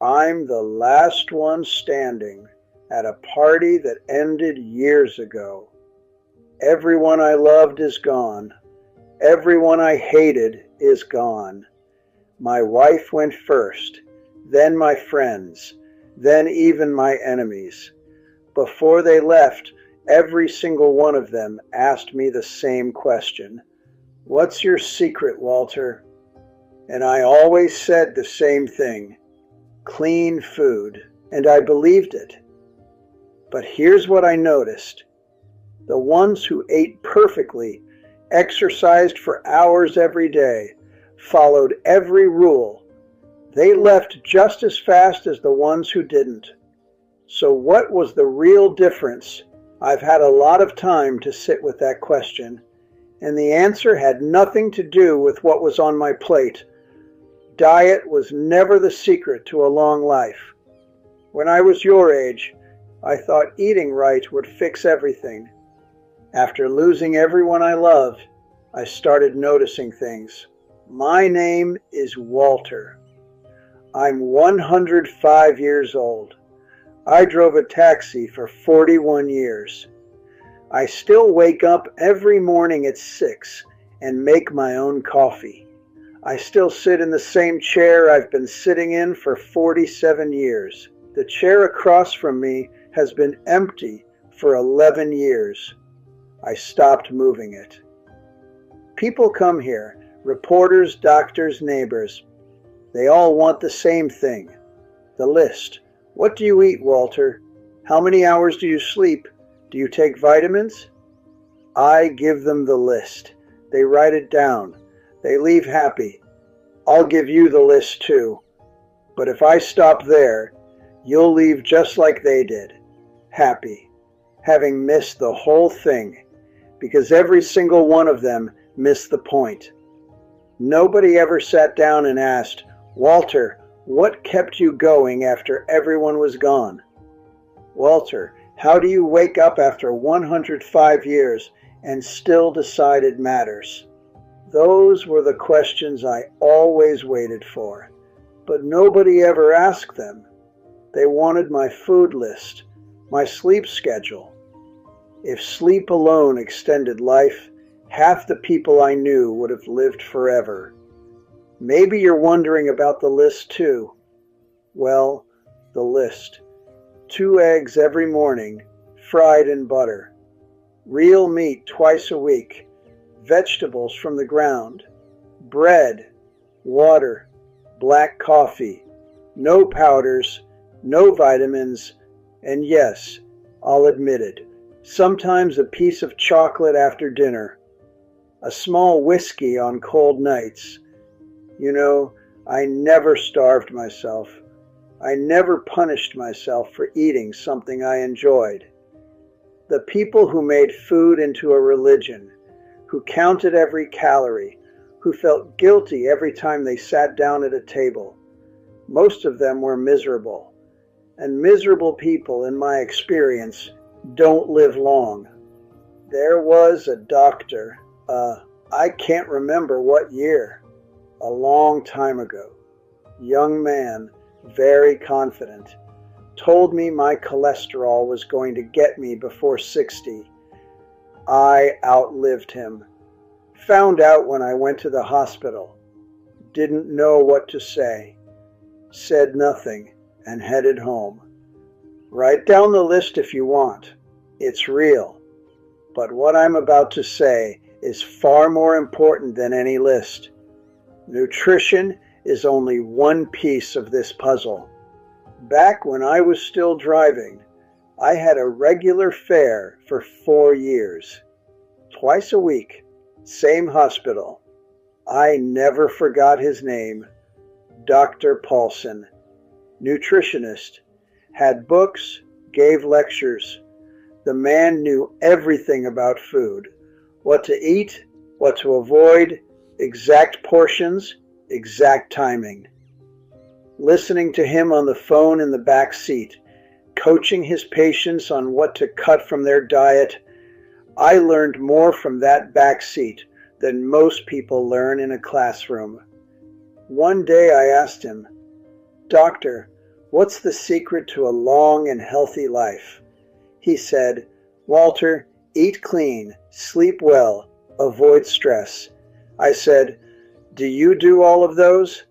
I'm the last one standing at a party that ended years ago. Everyone I loved is gone. Everyone I hated is gone. My wife went first, then my friends, then even my enemies. Before they left, every single one of them asked me the same question. What's your secret, Walter? And I always said the same thing. Clean food. And I believed it. But here's what I noticed. The ones who ate perfectly, exercised for hours every day, followed every rule, they left just as fast as the ones who didn't. So what was the real difference? I've had a lot of time to sit with that question, and the answer had nothing to do with what was on my plate. Diet was never the secret to a long life. When I was your age, I thought eating right would fix everything. After losing everyone I loved, I started noticing things. My name is Walter. I'm 105 years old. I drove a taxi for 41 years. I still wake up every morning at 6 and make my own coffee. I still sit in the same chair I've been sitting in for 47 years. The chair across from me has been empty for 11 years. I stopped moving it. People come here, reporters, doctors, neighbors. They all want the same thing, the list. What do you eat, Walter? How many hours do you sleep? Do you take vitamins? I give them the list. They write it down. They leave happy. I'll give you the list too. But if I stop there, you'll leave just like they did, happy, having missed the whole thing, because every single one of them missed the point. Nobody ever sat down and asked, Walter, what kept you going after everyone was gone? Walter, how do you wake up after 105 years and still decide it matters? Those were the questions I always waited for, but nobody ever asked them. They wanted my food list, my sleep schedule. If sleep alone extended life, half the people I knew would have lived forever. Maybe you're wondering about the list too. Well, the list. 2 eggs every morning, fried in butter. Real meat twice a week. Vegetables from the ground. Bread, water, black coffee. No powders, no vitamins, and yes, I'll admit it, sometimes a piece of chocolate after dinner. A small whiskey on cold nights. You know, I never starved myself. I never punished myself for eating something I enjoyed. The people who made food into a religion, who counted every calorie, who felt guilty every time they sat down at a table, most of them were miserable. And miserable people, in my experience, don't live long. There was a doctor, I can't remember what year, a long time ago, young man, very confident, told me my cholesterol was going to get me before 60. I outlived him. Found out when I went to the hospital. Didn't know what to say. Said nothing and headed home. Write down the list if you want. It's real. But what I'm about to say is far more important than any list. Nutrition is only one piece of this puzzle. Back when I was still driving, I had a regular fare for 4 years. Twice a week, same hospital. I never forgot his name. Dr. Paulson, nutritionist, had books, gave lectures. The man knew everything about food, what to eat, what to avoid, exact portions, exact timing. Listening to him on the phone in the back seat, coaching his patients on what to cut from their diet, I learned more from that back seat than most people learn in a classroom. One day I asked him, Doctor, "What's the secret to a long and healthy life?" He said, "Walter, eat clean, sleep well, avoid stress." I said, "Do you do all of those?"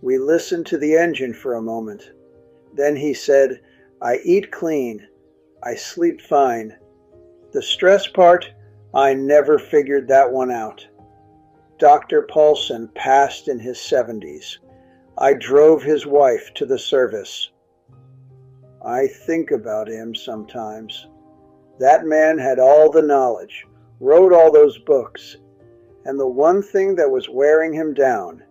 We listened to the engine for a moment. Then he said, "I eat clean. I sleep fine. The stress part, I never figured that one out." Dr. Paulson passed in his 70s. I drove his wife to the service. I think about him sometimes. That man had all the knowledge, wrote all those books, and the one thing that was wearing him down,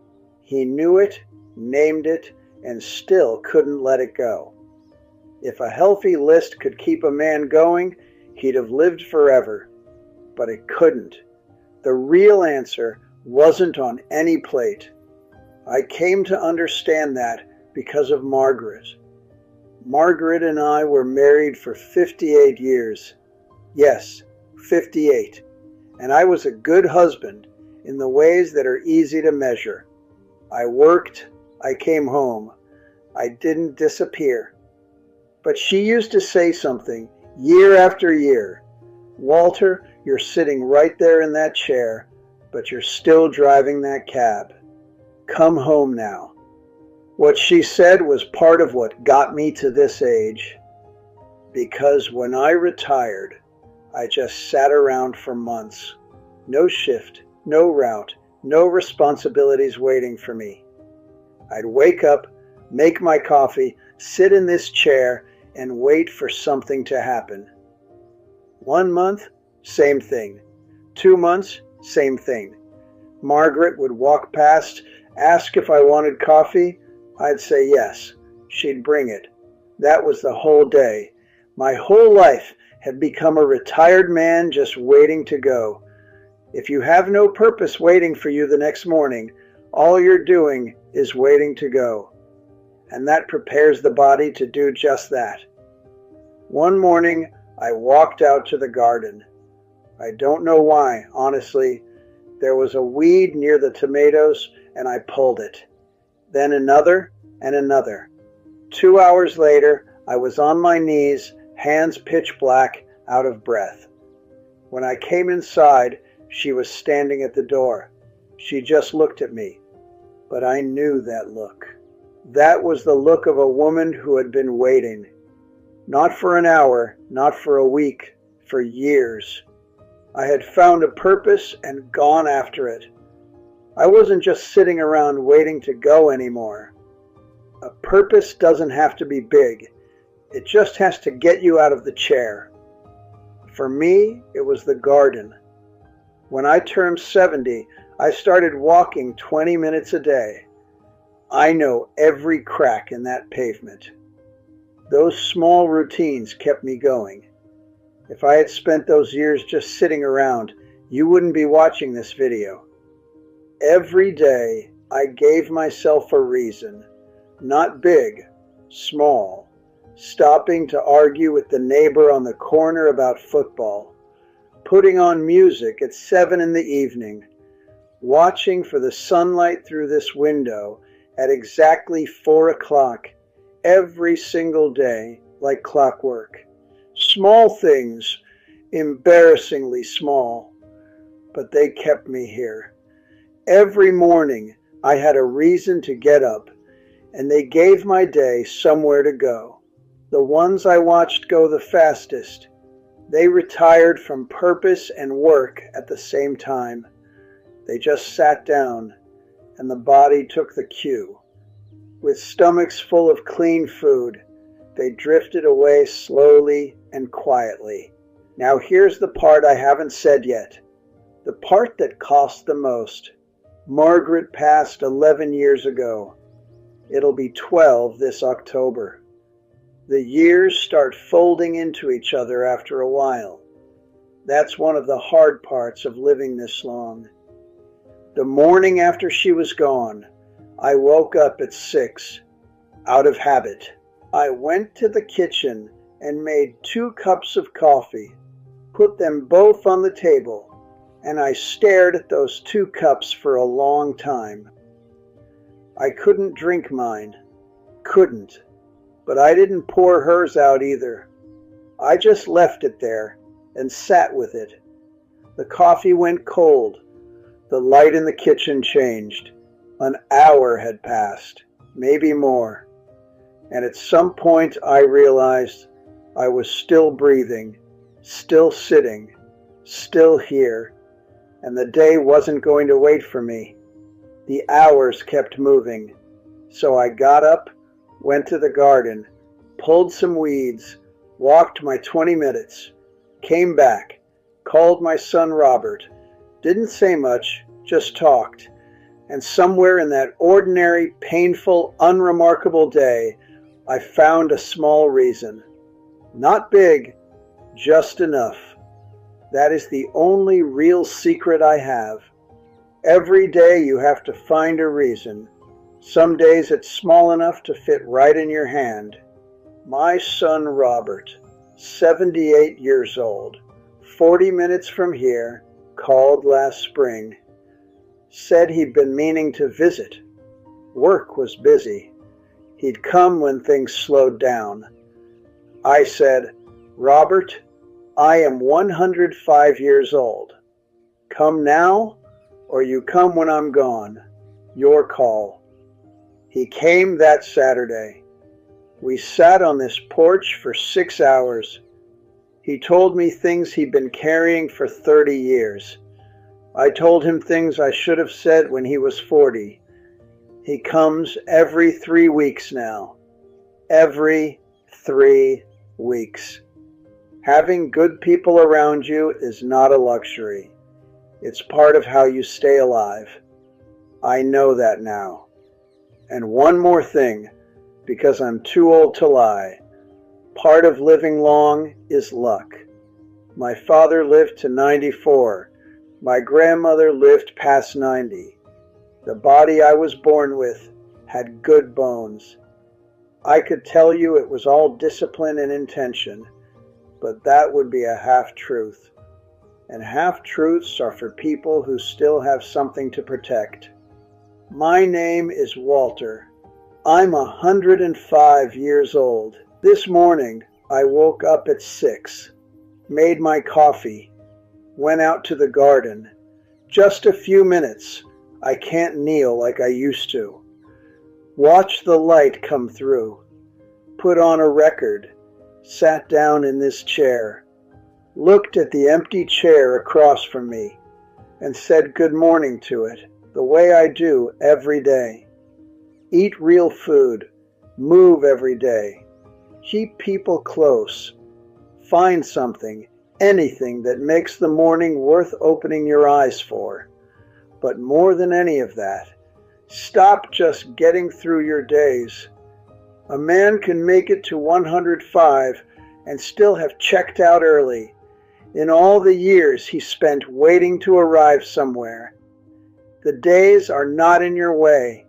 he knew it, named it, and still couldn't let it go. If a healthy list could keep a man going, he'd have lived forever. But it couldn't. The real answer wasn't on any plate. I came to understand that because of Margaret. Margaret and I were married for 58 years. Yes, 58. And I was a good husband in the ways that are easy to measure. I worked, I came home. I didn't disappear. But she used to say something year after year. "Walter, you're sitting right there in that chair, but you're still driving that cab. Come home now." What she said was part of what got me to this age. Because when I retired, I just sat around for months. No shift, no route, no responsibilities waiting for me. I'd wake up, make my coffee, sit in this chair, and wait for something to happen. 1 month, same thing. 2 months, same thing. Margaret would walk past, ask if I wanted coffee. I'd say yes. She'd bring it. That was the whole day. My whole life had become a retired man just waiting to go. If you have no purpose waiting for you the next morning, all you're doing is waiting to go. And that prepares the body to do just that. One morning, I walked out to the garden. I don't know why, honestly. There was a weed near the tomatoes, and I pulled it. Then another and another. 2 hours later, I was on my knees, hands pitch black, out of breath. When I came inside, she was standing at the door. She just looked at me. But I knew that look. That was the look of a woman who had been waiting. Not for an hour, not for a week, for years. I had found a purpose and gone after it. I wasn't just sitting around waiting to go anymore. A purpose doesn't have to be big. It just has to get you out of the chair. For me, it was the garden. When I turned 70, I started walking 20 minutes a day. I know every crack in that pavement. Those small routines kept me going. If I had spent those years just sitting around, you wouldn't be watching this video. Every day, I gave myself a reason. Not big, small. Stopping to argue with the neighbor on the corner about football. Putting on music at 7 in the evening. Watching for the sunlight through this window at exactly 4 o'clock every single day, like clockwork. Small things, embarrassingly small, but they kept me here. Every morning I had a reason to get up, and they gave my day somewhere to go. The ones I watched go the fastest, they retired from purpose and work at the same time. They just sat down, and the body took the cue. With stomachs full of clean food, they drifted away slowly and quietly. Now here's the part I haven't said yet. The part that cost the most. Margaret passed 11 years ago. It'll be 12 this October. The years start folding into each other after a while. That's one of the hard parts of living this long. The morning after she was gone, I woke up at 6, out of habit. I went to the kitchen and made 2 cups of coffee, put them both on the table, and I stared at those 2 cups for a long time. I couldn't drink mine. Couldn't. But I didn't pour hers out either. I just left it there and sat with it. The coffee went cold. The light in the kitchen changed. An hour had passed, maybe more. And at some point I realized I was still breathing, still sitting, still here, and the day wasn't going to wait for me. The hours kept moving. So I got up, went to the garden, pulled some weeds, walked my 20 minutes, came back, called my son Robert, didn't say much, just talked, and somewhere in that ordinary, painful, unremarkable day, I found a small reason. Not big, just enough. That is the only real secret I have. Every day you have to find a reason. Some days it's small enough to fit right in your hand. My son Robert, 78 years old, 40 minutes from here, called last spring. Said he'd been meaning to visit. Work was busy. He'd come when things slowed down. I said, Robert, I am 105 years old. Come now, or you come when I'm gone. Your call. He came that Saturday. We sat on this porch for 6 hours. He told me things he'd been carrying for 30 years. I told him things I should have said when he was 40. He comes every 3 weeks now. Every 3 weeks. Having good people around you is not a luxury. It's part of how you stay alive. I know that now. And one more thing, because I'm too old to lie. Part of living long is luck. My father lived to 94. My grandmother lived past 90. The body I was born with had good bones. I could tell you it was all discipline and intention, but that would be a half-truth. And half-truths are for people who still have something to protect. My name is Walter. I'm 105 years old. This morning I woke up at 6, made my coffee, went out to the garden. Just a few minutes. I can't kneel like I used to. Watched the light come through. Put on a record. Sat down in this chair. Looked at the empty chair across from me and said good morning to it, the way I do every day. Eat real food. Move every day. Keep people close. Find something, anything that makes the morning worth opening your eyes for. But more than any of that, stop just getting through your days. A man can make it to 105 and still have checked out early in all the years he spent waiting to arrive somewhere. The days are not in your way.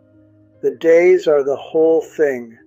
The days are the whole thing.